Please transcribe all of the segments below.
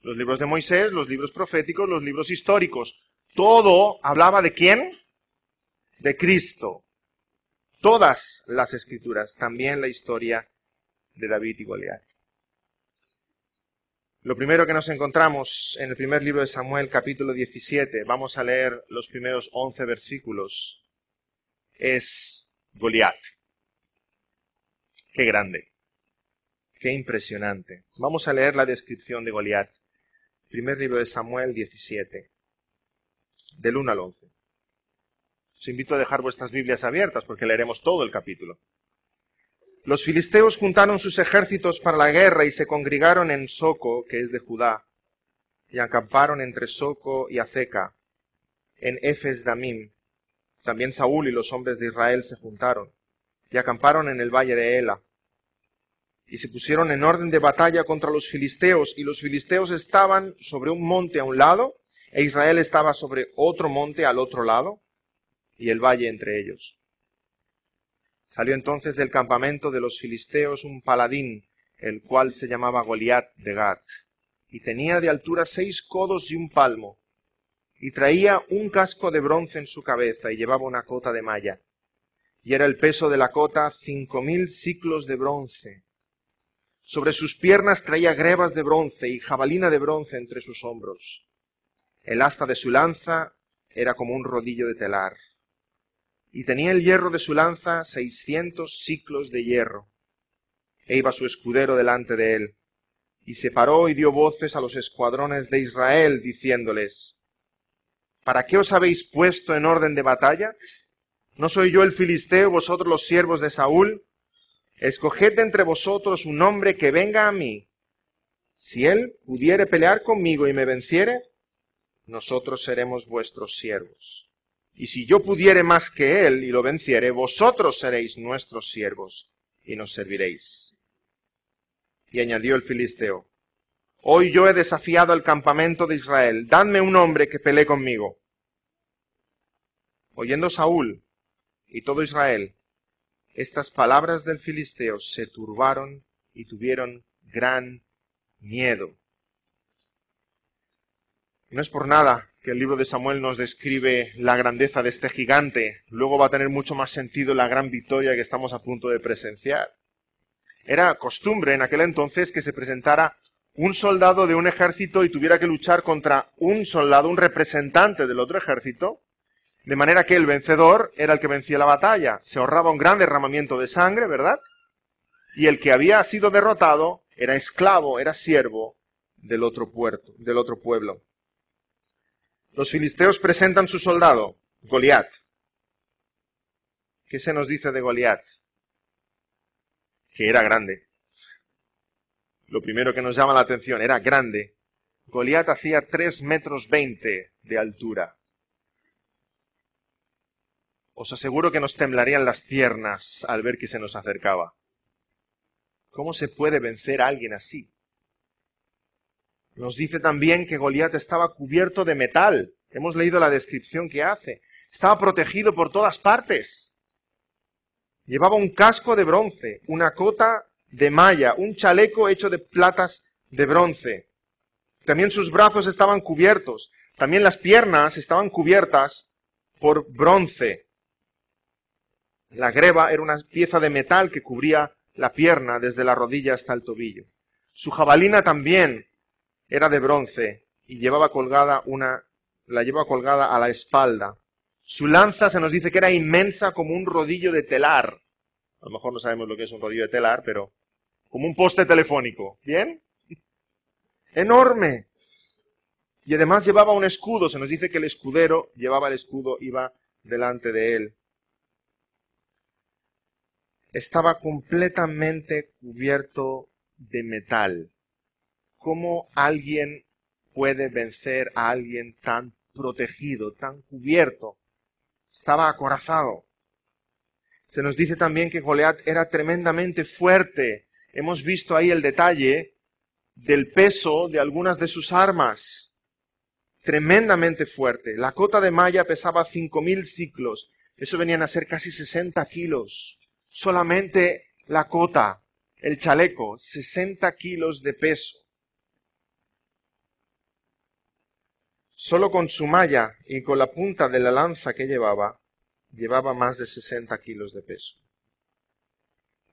Los libros de Moisés, los libros proféticos, los libros históricos. Todo hablaba ¿de quién? De Cristo. Todas las escrituras, también la historia de David y Goliat. Lo primero que nos encontramos en el primer libro de Samuel, capítulo 17, vamos a leer los primeros 11 versículos, es Goliat. Qué grande, qué impresionante. Vamos a leer la descripción de Goliat. Primer libro de Samuel 17, del 1 al 11. Os invito a dejar vuestras Biblias abiertas porque leeremos todo el capítulo. Los filisteos juntaron sus ejércitos para la guerra y se congregaron en Soco, que es de Judá, y acamparon entre Soco y Azeca, en Efes-Damim. También Saúl y los hombres de Israel se juntaron, y acamparon en el valle de Ela. Y se pusieron en orden de batalla contra los filisteos, y los filisteos estaban sobre un monte a un lado, e Israel estaba sobre otro monte al otro lado, y el valle entre ellos. Salió entonces del campamento de los filisteos un paladín, el cual se llamaba Goliat de Gat, y tenía de altura 6 codos y un palmo, y traía un casco de bronce en su cabeza, y llevaba una cota de malla, y era el peso de la cota 5000 siclos de bronce. Sobre sus piernas traía grebas de bronce y jabalina de bronce entre sus hombros. El asta de su lanza era como un rodillo de telar. Y tenía el hierro de su lanza 600 siclos de hierro. E iba su escudero delante de él. Y se paró y dio voces a los escuadrones de Israel, diciéndoles: ¿Para qué os habéis puesto en orden de batalla? ¿No soy yo el filisteo, vosotros los siervos de Saúl? Escoged de entre vosotros un hombre que venga a mí. Si él pudiere pelear conmigo y me venciere, nosotros seremos vuestros siervos. Y si yo pudiere más que él y lo venciere, vosotros seréis nuestros siervos y nos serviréis. Y añadió el filisteo: Hoy yo he desafiado al campamento de Israel, dadme un hombre que pelee conmigo. Oyendo Saúl y todo Israel estas palabras del filisteo, se turbaron y tuvieron gran miedo. No es por nada que el libro de Samuel nos describe la grandeza de este gigante. Luego va a tener mucho más sentido la gran victoria que estamos a punto de presenciar. Era costumbre en aquel entonces que se presentara un soldado de un ejército y tuviera que luchar contra un soldado, un representante del otro ejército, de manera que el vencedor era el que vencía la batalla. Se ahorraba un gran derramamiento de sangre, ¿verdad? Y el que había sido derrotado era esclavo, era siervo del otro pueblo. Los filisteos presentan su soldado, Goliat. ¿Qué se nos dice de Goliat? Que era grande. Lo primero que nos llama la atención, era grande. Goliat hacía 3,20 metros de altura. Os aseguro que nos temblarían las piernas al ver que se nos acercaba. ¿Cómo se puede vencer a alguien así? Nos dice también que Goliat estaba cubierto de metal. Hemos leído la descripción que hace. Estaba protegido por todas partes. Llevaba un casco de bronce, una cota de malla, un chaleco hecho de platas de bronce. También sus brazos estaban cubiertos. También las piernas estaban cubiertas por bronce. La greba era una pieza de metal que cubría la pierna desde la rodilla hasta el tobillo. Su jabalina también era de bronce y la llevaba colgada a la espalda. Su lanza se nos dice que era inmensa como un rodillo de telar. A lo mejor no sabemos lo que es un rodillo de telar, pero como un poste telefónico. ¿Bien? Enorme. Y además llevaba un escudo. Se nos dice que el escudero llevaba el escudo, iba delante de él. Estaba completamente cubierto de metal. ¿Cómo alguien puede vencer a alguien tan protegido, tan cubierto? Estaba acorazado. Se nos dice también que Goliat era tremendamente fuerte. Hemos visto ahí el detalle del peso de algunas de sus armas. Tremendamente fuerte. La cota de malla pesaba 5000 siclos. Eso venían a ser casi 60 kilos. Solamente la cota, el chaleco, 60 kilos de peso. Solo con su malla y con la punta de la lanza que llevaba más de 60 kilos de peso.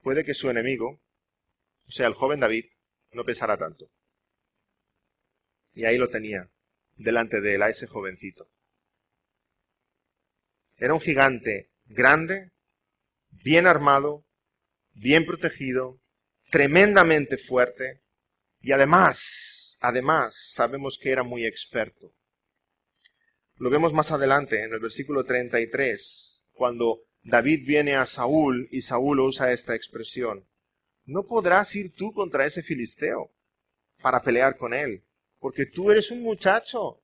Puede que su enemigo, o sea, el joven David, no pesara tanto. Y ahí lo tenía, delante de él, a ese jovencito. Era un gigante grande, bien armado, bien protegido, tremendamente fuerte, y además, sabemos que era muy experto. Lo vemos más adelante, en el versículo 33, cuando David viene a Saúl y Saúl usa esta expresión. No podrás ir tú contra ese filisteo para pelear con él, porque tú eres un muchacho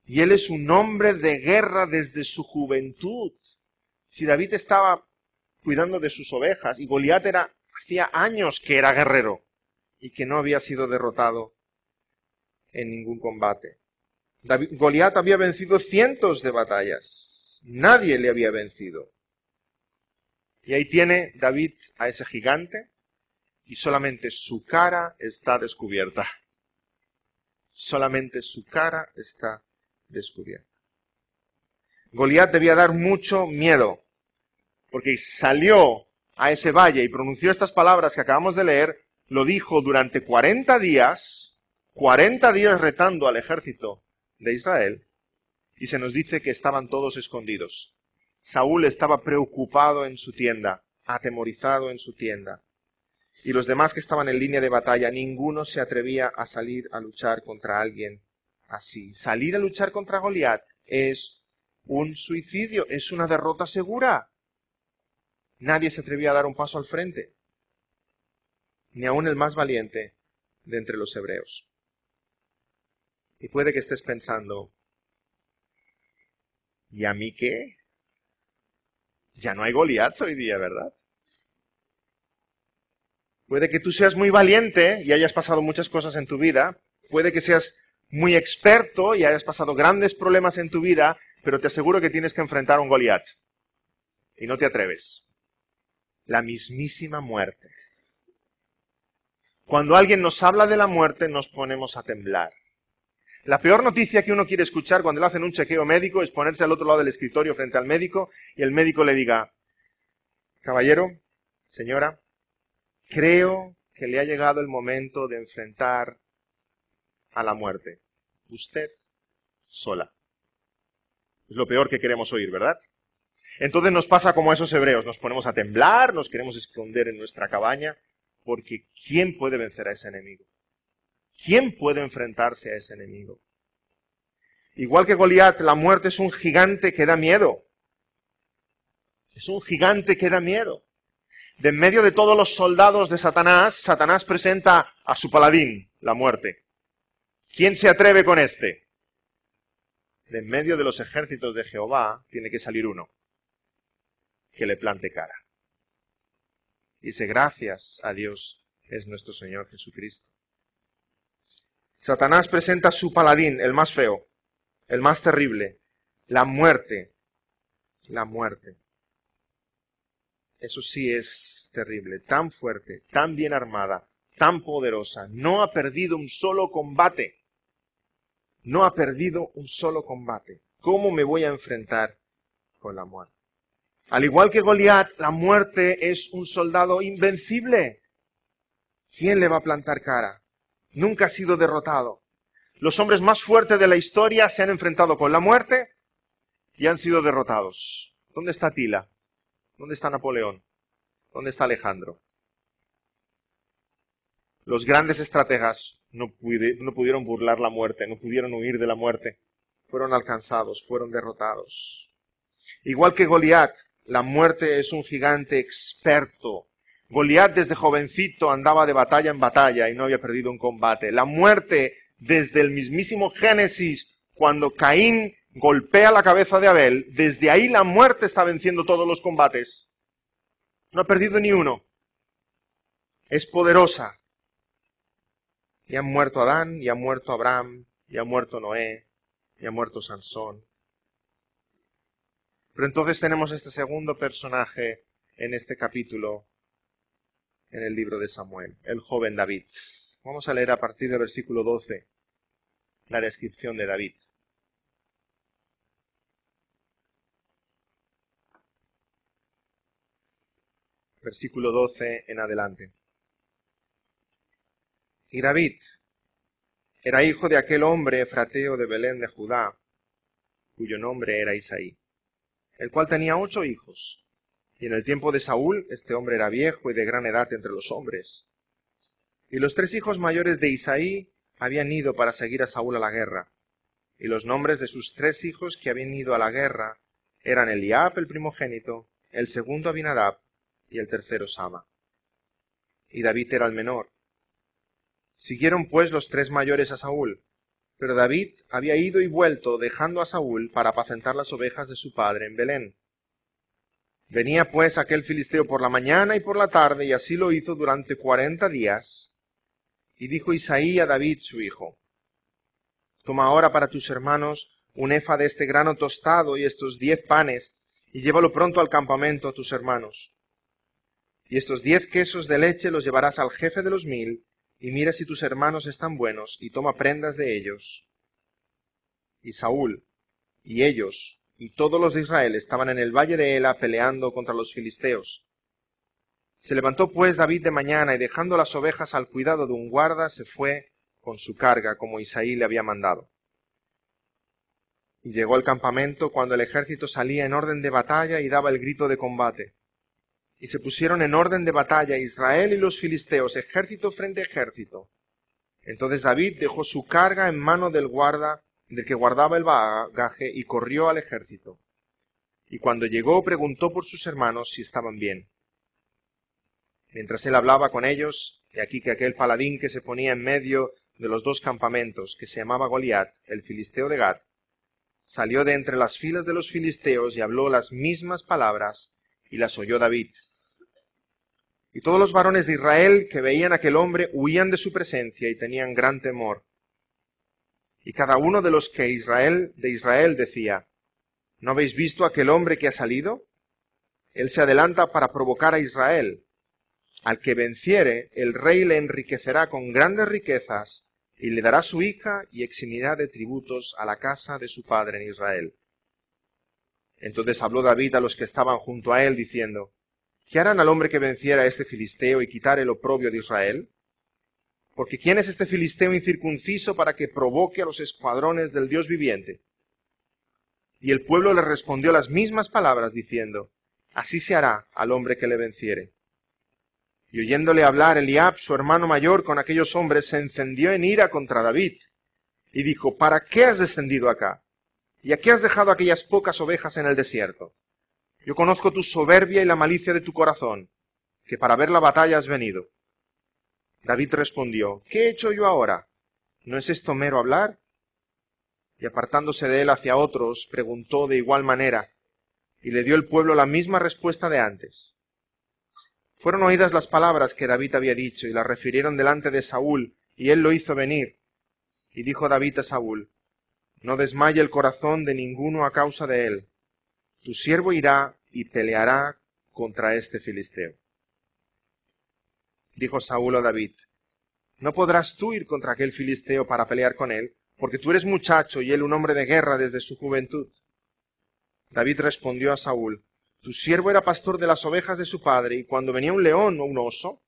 y él es un hombre de guerra desde su juventud. Si David estaba cuidando de sus ovejas y Goliat hacía años que era guerrero y que no había sido derrotado en ningún combate. Goliat había vencido cientos de batallas. Nadie le había vencido. Y ahí tiene David a ese gigante y solamente su cara está descubierta. Solamente su cara está descubierta. Goliat debía dar mucho miedo, porque salió a ese valle y pronunció estas palabras que acabamos de leer, lo dijo durante 40 días retando al ejército de Israel, y se nos dice que estaban todos escondidos. Saúl estaba preocupado en su tienda, atemorizado en su tienda. Y los demás que estaban en línea de batalla, ninguno se atrevía a salir a luchar contra alguien así. Salir a luchar contra Goliat es un suicidio, es una derrota segura. Nadie se atrevía a dar un paso al frente, ni aun el más valiente de entre los hebreos. Y puede que estés pensando, ¿y a mí qué? Ya no hay Goliat hoy día, ¿verdad? Puede que tú seas muy valiente y hayas pasado muchas cosas en tu vida. Puede que seas muy experto y hayas pasado grandes problemas en tu vida, pero te aseguro que tienes que enfrentar a un Goliat. Y no te atreves. La mismísima muerte. Cuando alguien nos habla de la muerte, nos ponemos a temblar. La peor noticia que uno quiere escuchar cuando le hacen un chequeo médico es ponerse al otro lado del escritorio frente al médico y el médico le diga, caballero, señora, creo que le ha llegado el momento de enfrentar a la muerte. Usted sola. Es lo peor que queremos oír, ¿verdad? Entonces nos pasa como a esos hebreos. Nos ponemos a temblar, nos queremos esconder en nuestra cabaña, porque ¿quién puede vencer a ese enemigo? ¿Quién puede enfrentarse a ese enemigo? Igual que Goliat, la muerte es un gigante que da miedo. Es un gigante que da miedo. De en medio de todos los soldados de Satanás, Satanás presenta a su paladín, la muerte. ¿Quién se atreve con este? De en medio de los ejércitos de Jehová tiene que salir uno que le plante cara. Dice, gracias a Dios es nuestro Señor Jesucristo. Satanás presenta a su paladín, el más feo, el más terrible, la muerte. La muerte. Eso sí es terrible, tan fuerte, tan bien armada, tan poderosa. No ha perdido un solo combate. No ha perdido un solo combate. ¿Cómo me voy a enfrentar con la muerte? Al igual que Goliat, la muerte es un soldado invencible. ¿Quién le va a plantar cara? Nunca ha sido derrotado. Los hombres más fuertes de la historia se han enfrentado con la muerte y han sido derrotados. ¿Dónde está Atila? ¿Dónde está Napoleón? ¿Dónde está Alejandro? Los grandes estrategas no pudieron burlar la muerte, no pudieron huir de la muerte. Fueron alcanzados, fueron derrotados. Igual que Goliat, la muerte es un gigante experto. Goliat desde jovencito andaba de batalla en batalla y no había perdido un combate. La muerte desde el mismísimo Génesis, cuando Caín golpea la cabeza de Abel, desde ahí la muerte está venciendo todos los combates. No ha perdido ni uno. Es poderosa. Y han muerto Adán, y ha muerto Abraham, y ha muerto Noé, y ha muerto Sansón. Pero entonces tenemos este segundo personaje en este capítulo, en el libro de Samuel, el joven David. Vamos a leer a partir del versículo 12 la descripción de David. Versículo 12 en adelante. Y David era hijo de aquel hombre efrateo de Belén de Judá, cuyo nombre era Isaí, el cual tenía 8 hijos. Y en el tiempo de Saúl, este hombre era viejo y de gran edad entre los hombres. Y los 3 hijos mayores de Isaí habían ido para seguir a Saúl a la guerra. Y los nombres de sus 3 hijos que habían ido a la guerra eran Eliab, el primogénito, el segundo Abinadab, y el tercero Sama. Y David era el menor. Siguieron pues los 3 mayores a Saúl, pero David había ido y vuelto dejando a Saúl para apacentar las ovejas de su padre en Belén. Venía pues aquel filisteo por la mañana y por la tarde, y así lo hizo durante 40 días. Y dijo Isaí a David su hijo: Toma ahora para tus hermanos un efa de este grano tostado y estos 10 panes, y llévalo pronto al campamento a tus hermanos. Y estos 10 quesos de leche los llevarás al jefe de los 1000, y mira si tus hermanos están buenos, y toma prendas de ellos. Y Saúl, y ellos, y todos los de Israel estaban en el valle de Ela peleando contra los filisteos. Se levantó pues David de mañana, y dejando las ovejas al cuidado de un guarda, se fue con su carga, como Isaí le había mandado. Y llegó al campamento cuando el ejército salía en orden de batalla y daba el grito de combate. Y se pusieron en orden de batalla Israel y los filisteos, ejército frente a ejército. Entonces David dejó su carga en mano del guarda, del que guardaba el bagaje, y corrió al ejército. Y cuando llegó preguntó por sus hermanos si estaban bien. Mientras él hablaba con ellos, he aquí que aquel paladín que se ponía en medio de los 2 campamentos, que se llamaba Goliat, el filisteo de Gat, salió de entre las filas de los filisteos y habló las mismas palabras, y las oyó David. Y todos los varones de Israel que veían a aquel hombre huían de su presencia y tenían gran temor. Y cada uno de los que de Israel decía: ¿No habéis visto a aquel hombre que ha salido? Él se adelanta para provocar a Israel. Al que venciere, el rey le enriquecerá con grandes riquezas, y le dará su hija y eximirá de tributos a la casa de su padre en Israel. Entonces habló David a los que estaban junto a él, diciendo: ¿Qué harán al hombre que venciera a este filisteo y quitare el oprobio de Israel? Porque ¿quién es este filisteo incircunciso para que provoque a los escuadrones del Dios viviente? Y el pueblo le respondió las mismas palabras, diciendo: Así se hará al hombre que le venciere. Y oyéndole hablar Eliab, su hermano mayor, con aquellos hombres, se encendió en ira contra David, y dijo: ¿Para qué has descendido acá? ¿Y a qué has dejado aquellas pocas ovejas en el desierto? Yo conozco tu soberbia y la malicia de tu corazón, que para ver la batalla has venido. David respondió: ¿Qué he hecho yo ahora? ¿No es esto mero hablar? Y apartándose de él hacia otros, preguntó de igual manera, y le dio el pueblo la misma respuesta de antes. Fueron oídas las palabras que David había dicho, y las refirieron delante de Saúl, y él lo hizo venir. Y dijo David a Saúl: No desmaye el corazón de ninguno a causa de él. Tu siervo irá y peleará contra este filisteo. Dijo Saúl a David: No podrás tú ir contra aquel filisteo para pelear con él, porque tú eres muchacho y él un hombre de guerra desde su juventud. David respondió a Saúl: Tu siervo era pastor de las ovejas de su padre, y cuando venía un león o un oso,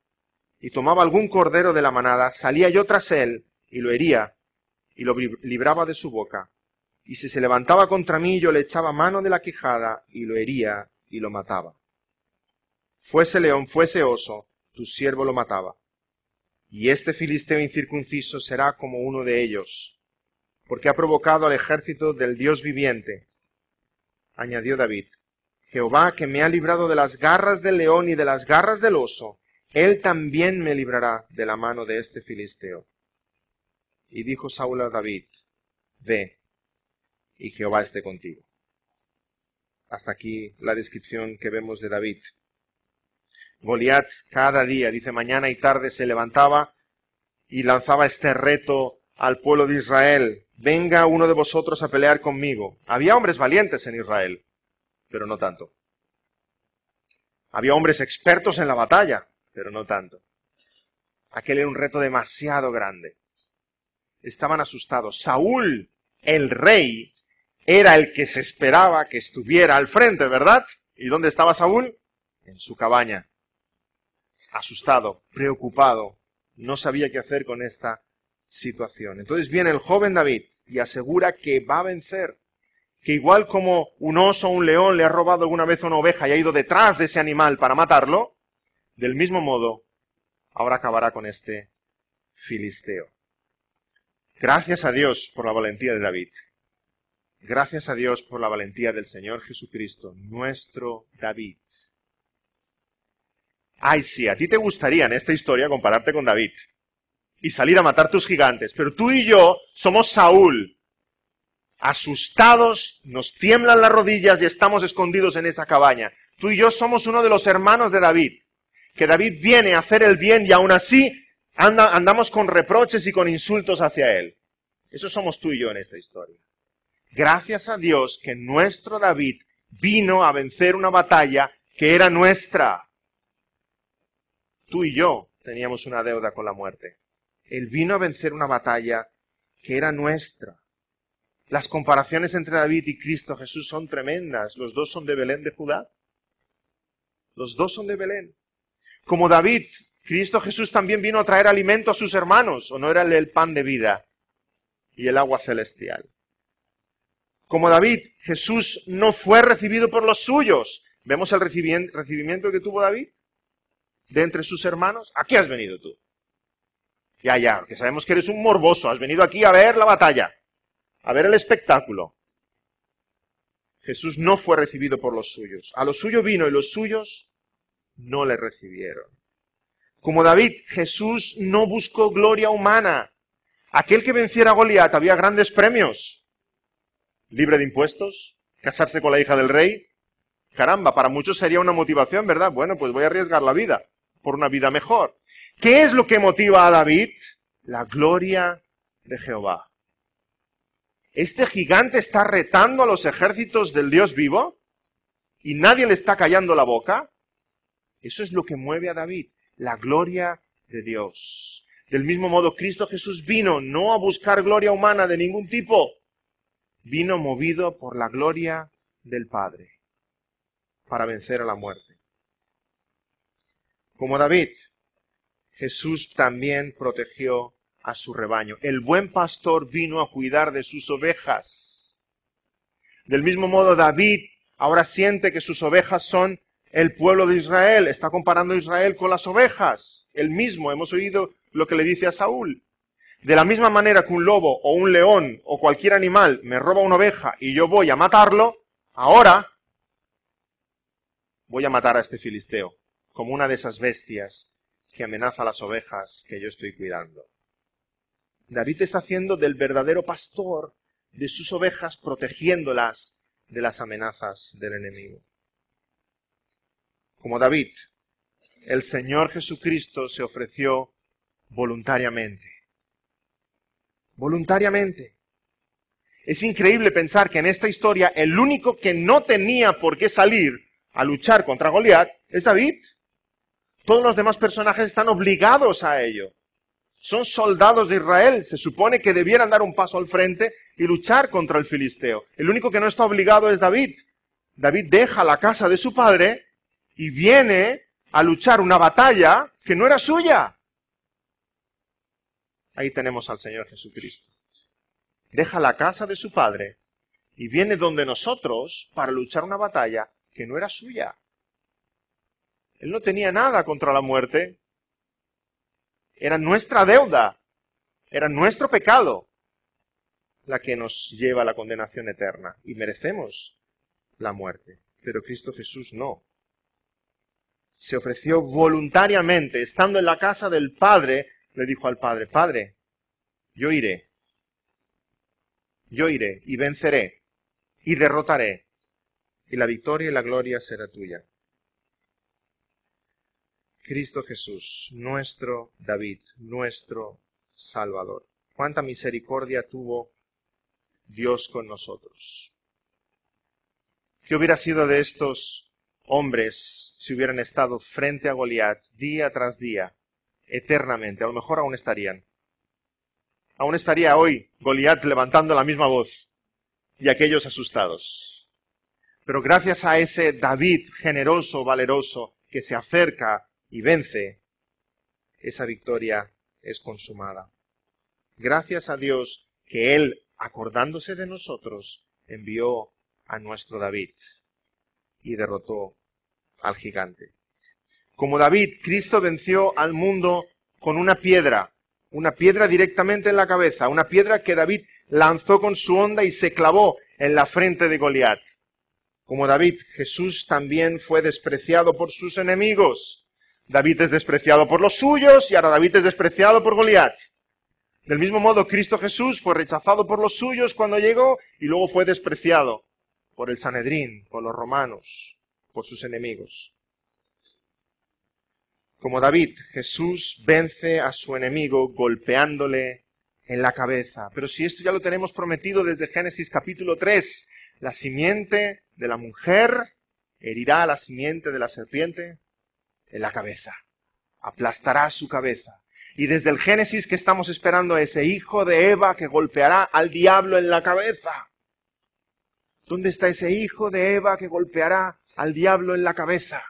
y tomaba algún cordero de la manada, salía yo tras él, y lo hería, y lo libraba de su boca. Y si se levantaba contra mí, yo le echaba mano de la quijada, y lo hería, y lo mataba. Fuese león, fuese oso, tu siervo lo mataba. Y este filisteo incircunciso será como uno de ellos, porque ha provocado al ejército del Dios viviente. Añadió David: Jehová, que me ha librado de las garras del león y de las garras del oso, él también me librará de la mano de este filisteo. Y dijo Saúl a David: Ve, y Jehová esté contigo. Hasta aquí la descripción que vemos de David. Goliat cada día, dice, mañana y tarde se levantaba y lanzaba este reto al pueblo de Israel: venga uno de vosotros a pelear conmigo. Había hombres valientes en Israel, pero no tanto. Había hombres expertos en la batalla, pero no tanto. Aquel era un reto demasiado grande. estaban asustados. Saúl, el rey, era el que se esperaba que estuviera al frente, ¿verdad? ¿Y dónde estaba Saúl? En su cabaña. Asustado, preocupado, no sabía qué hacer con esta situación. Entonces viene el joven David y asegura que va a vencer, que igual como un oso o un león le ha robado alguna vez una oveja y ha ido detrás de ese animal para matarlo, del mismo modo, ahora acabará con este filisteo. Gracias a Dios por la valentía de David. Gracias a Dios por la valentía del Señor Jesucristo, nuestro David. Ay, sí, a ti te gustaría en esta historia compararte con David y salir a matar tus gigantes, pero tú y yo somos Saúl. Asustados, nos tiemblan las rodillas y estamos escondidos en esa cabaña. Tú y yo somos uno de los hermanos de David, que David viene a hacer el bien y aún así andamos con reproches y con insultos hacia él. Eso somos tú y yo en esta historia. Gracias a Dios que nuestro David vino a vencer una batalla que era nuestra. Tú y yo teníamos una deuda con la muerte. Él vino a vencer una batalla que era nuestra. Las comparaciones entre David y Cristo Jesús son tremendas. Los dos son de Belén de Judá. Los dos son de Belén. Como David, Cristo Jesús también vino a traer alimento a sus hermanos, ¿o no era el pan de vida y el agua celestial? Como David, Jesús no fue recibido por los suyos. ¿Vemos el recibimiento que tuvo David de entre sus hermanos? ¿A qué has venido tú? Ya, porque sabemos que eres un morboso. Has venido aquí a ver la batalla, a ver el espectáculo. Jesús no fue recibido por los suyos. A lo suyo vino y los suyos no le recibieron. Como David, Jesús no buscó gloria humana. Aquel que venciera a Goliat había grandes premios. Libre de impuestos, casarse con la hija del rey. Caramba, para muchos sería una motivación, ¿verdad? Bueno, pues voy a arriesgar la vida por una vida mejor. ¿Qué es lo que motiva a David? La gloria de Jehová. Este gigante está retando a los ejércitos del Dios vivo y nadie le está callando la boca. Eso es lo que mueve a David, la gloria de Dios. Del mismo modo, Cristo Jesús vino no a buscar gloria humana de ningún tipo, vino movido por la gloria del Padre para vencer a la muerte. Como David, Jesús también protegió a su rebaño. El buen pastor vino a cuidar de sus ovejas. Del mismo modo, David ahora siente que sus ovejas son el pueblo de Israel. Está comparando a Israel con las ovejas. Él mismo, hemos oído lo que le dice a Saúl. De la misma manera que un lobo o un león o cualquier animal me roba una oveja y yo voy a matarlo, ahora voy a matar a este filisteo, como una de esas bestias que amenaza a las ovejas que yo estoy cuidando. David está haciendo del verdadero pastor de sus ovejas, protegiéndolas de las amenazas del enemigo. Como David, el Señor Jesucristo se ofreció voluntariamente. Voluntariamente. Es increíble pensar que en esta historia el único que no tenía por qué salir a luchar contra Goliat es David. Todos los demás personajes están obligados a ello. Son soldados de Israel. Se supone que debieran dar un paso al frente y luchar contra el filisteo. El único que no está obligado es David. David deja la casa de su padre y viene a luchar una batalla que no era suya. Ahí tenemos al Señor Jesucristo. Deja la casa de su padre y viene donde nosotros para luchar una batalla que no era suya. Él no tenía nada contra la muerte. Era nuestra deuda, era nuestro pecado la que nos lleva a la condenación eterna y merecemos la muerte. Pero Cristo Jesús no. Se ofreció voluntariamente, estando en la casa del Padre, le dijo al Padre, Padre, yo iré y venceré y derrotaré y la victoria y la gloria será tuya. Cristo Jesús, nuestro David, nuestro Salvador. Cuánta misericordia tuvo Dios con nosotros. ¿Qué hubiera sido de estos hombres si hubieran estado frente a Goliat día tras día, eternamente? A lo mejor aún estarían. aún estaría hoy Goliat levantando la misma voz y aquellos asustados. Pero gracias a ese David generoso, valeroso, que se acerca y vence, esa victoria es consumada. Gracias a Dios que Él, acordándose de nosotros, envió a nuestro David y derrotó al gigante. Como David, Cristo venció al mundo con una piedra directamente en la cabeza, una piedra que David lanzó con su honda y se clavó en la frente de Goliat. Como David, Jesús también fue despreciado por sus enemigos. David es despreciado por los suyos y ahora David es despreciado por Goliat. Del mismo modo, Cristo Jesús fue rechazado por los suyos cuando llegó y luego fue despreciado por el Sanedrín, por los romanos, por sus enemigos. Como David, Jesús vence a su enemigo golpeándole en la cabeza. Pero si esto ya lo tenemos prometido desde Génesis capítulo 3, la simiente de la mujer herirá a la simiente de la serpiente en la cabeza. Aplastará su cabeza. Y desde el Génesis que estamos esperando a ese hijo de Eva que golpeará al diablo en la cabeza. ¿Dónde está ese hijo de Eva que golpeará al diablo en la cabeza?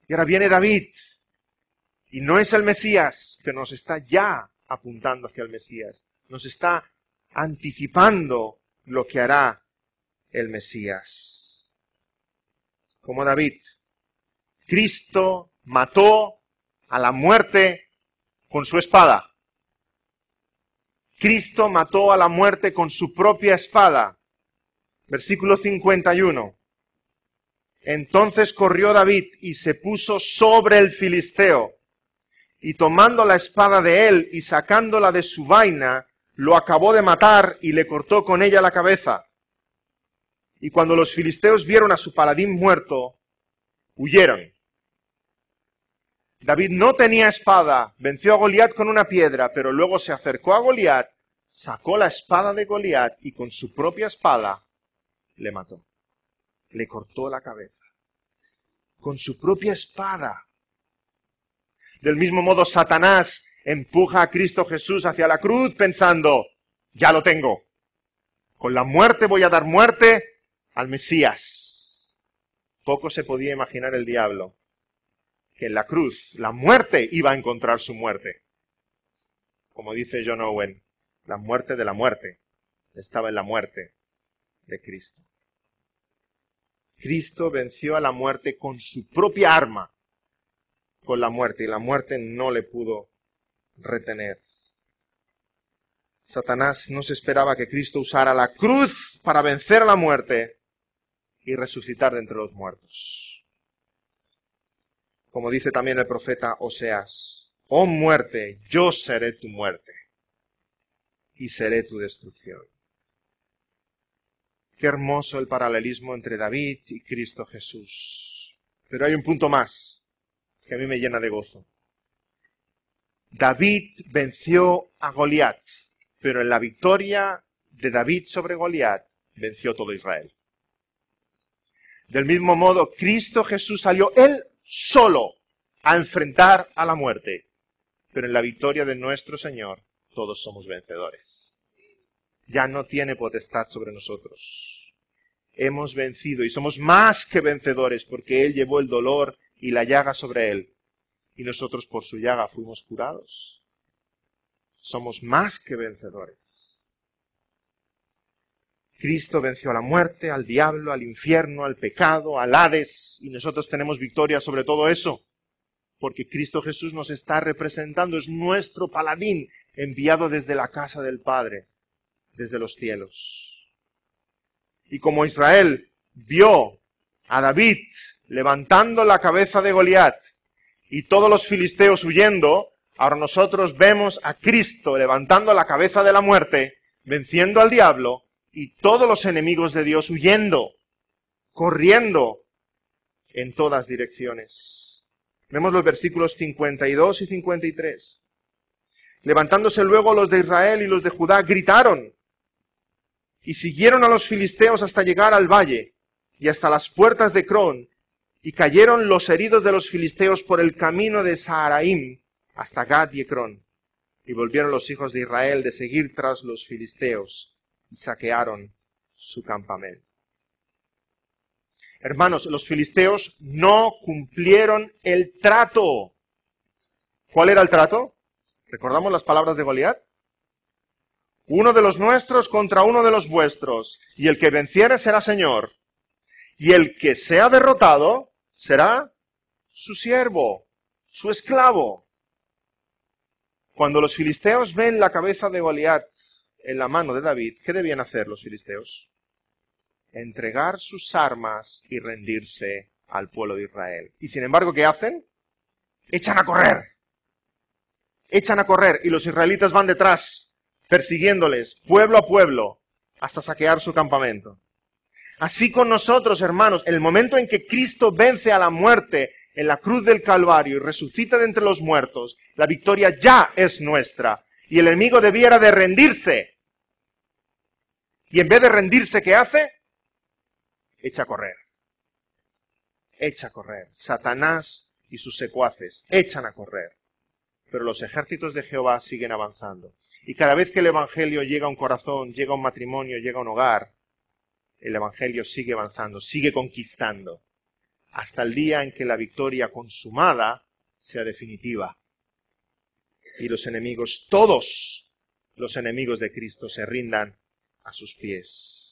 Y ahora viene David, y no es el Mesías, pero nos está ya apuntando hacia el Mesías. Nos está anticipando lo que hará el Mesías. Como David, Cristo mató a la muerte con su espada. Cristo mató a la muerte con su propia espada. Versículo 51. Entonces corrió David y se puso sobre el filisteo, y tomando la espada de él y sacándola de su vaina, lo acabó de matar y le cortó con ella la cabeza. Y cuando los filisteos vieron a su paladín muerto, huyeron. David no tenía espada, venció a Goliat con una piedra, pero luego se acercó a Goliat, sacó la espada de Goliat y con su propia espada le mató. Le cortó la cabeza. Con su propia espada. Del mismo modo, Satanás empuja a Cristo Jesús hacia la cruz pensando, ya lo tengo. Con la muerte voy a dar muerte al Mesías. Poco se podía imaginar el diablo que en la cruz la muerte iba a encontrar su muerte. Como dice John Owen, la muerte de la muerte estaba en la muerte de Cristo. Cristo venció a la muerte con su propia arma, con la muerte, y la muerte no le pudo retener. Satanás no se esperaba que Cristo usara la cruz para vencer a la muerte y resucitar de entre los muertos. Como dice también el profeta Oseas, oh muerte, yo seré tu muerte y seré tu destrucción. Qué hermoso el paralelismo entre David y Cristo Jesús. Pero hay un punto más que a mí me llena de gozo. David venció a Goliat, pero en la victoria de David sobre Goliat venció todo Israel. Del mismo modo, Cristo Jesús salió él solo a enfrentar a la muerte, pero en la victoria de nuestro Señor todos somos vencedores. Ya no tiene potestad sobre nosotros. Hemos vencido y somos más que vencedores porque Él llevó el dolor y la llaga sobre Él. Y nosotros por su llaga fuimos curados. Somos más que vencedores. Cristo venció a la muerte, al diablo, al infierno, al pecado, al Hades. Y nosotros tenemos victoria sobre todo eso. Porque Cristo Jesús nos está representando. Es nuestro paladín enviado desde la casa del Padre. Desde los cielos. Y como Israel vio a David levantando la cabeza de Goliat y todos los filisteos huyendo, ahora nosotros vemos a Cristo levantando la cabeza de la muerte, venciendo al diablo y todos los enemigos de Dios huyendo, corriendo en todas direcciones. Vemos los versículos 52 y 53. Levantándose luego los de Israel y los de Judá gritaron, y siguieron a los filisteos hasta llegar al valle y hasta las puertas de Crón, y cayeron los heridos de los filisteos por el camino de Saharaim hasta Gad y Ecrón. Y volvieron los hijos de Israel de seguir tras los filisteos y saquearon su campamento. Hermanos, los filisteos no cumplieron el trato. ¿Cuál era el trato? ¿Recordamos las palabras de Goliat? Uno de los nuestros contra uno de los vuestros, y el que venciere será señor, y el que sea derrotado será su siervo, su esclavo. Cuando los filisteos ven la cabeza de Goliat en la mano de David, ¿qué debían hacer los filisteos? Entregar sus armas y rendirse al pueblo de Israel. Y sin embargo, ¿qué hacen? Echan a correr. Echan a correr y los israelitas van detrás, persiguiéndoles pueblo a pueblo hasta saquear su campamento. Así con nosotros, hermanos, en el momento en que Cristo vence a la muerte en la cruz del Calvario y resucita de entre los muertos, la victoria ya es nuestra y el enemigo debiera de rendirse. Y en vez de rendirse, ¿qué hace? Echa a correr. Echa a correr. Satanás y sus secuaces echan a correr. Pero los ejércitos de Jehová siguen avanzando. Y cada vez que el Evangelio llega a un corazón, llega a un matrimonio, llega a un hogar, el Evangelio sigue avanzando, sigue conquistando, hasta el día en que la victoria consumada sea definitiva. Y los enemigos, todos los enemigos de Cristo, se rindan a sus pies.